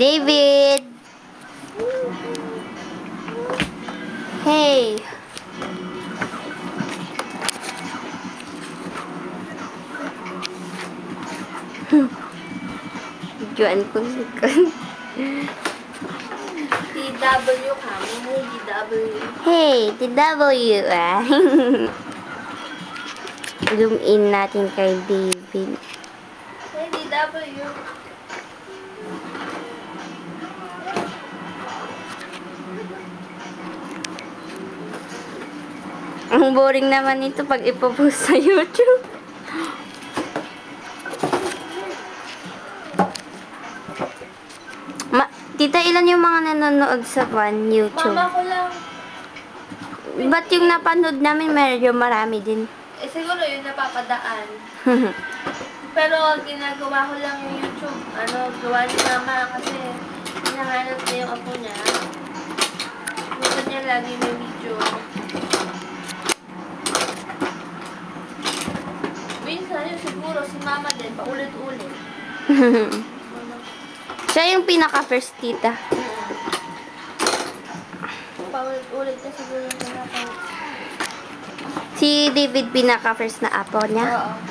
David! Hey! Juan ko sikon. TW ka, may TW. Hey, TW ah. Zoom in natin kay David. Hey, TW. Ang boring naman ito pag ipopost sa YouTube. Tita, ilan yung mga nanonood sa YouTube? Mama ko lang. Ba't yung napanood namin medyo marami din? Eh, siguro yun napapadaan. Pero ginagawa ko lang yung YouTube. Gawa ni Mama kasi hinahanap niya yung apo niya. Gusto niya lagi may video. Minsan yun siguro si Mama din, paulit-ulit. Siya yung pinaka-first tita. Paulit-ulit na siguro yung pinaka. Si David pinaka-first na apo niya. Oo.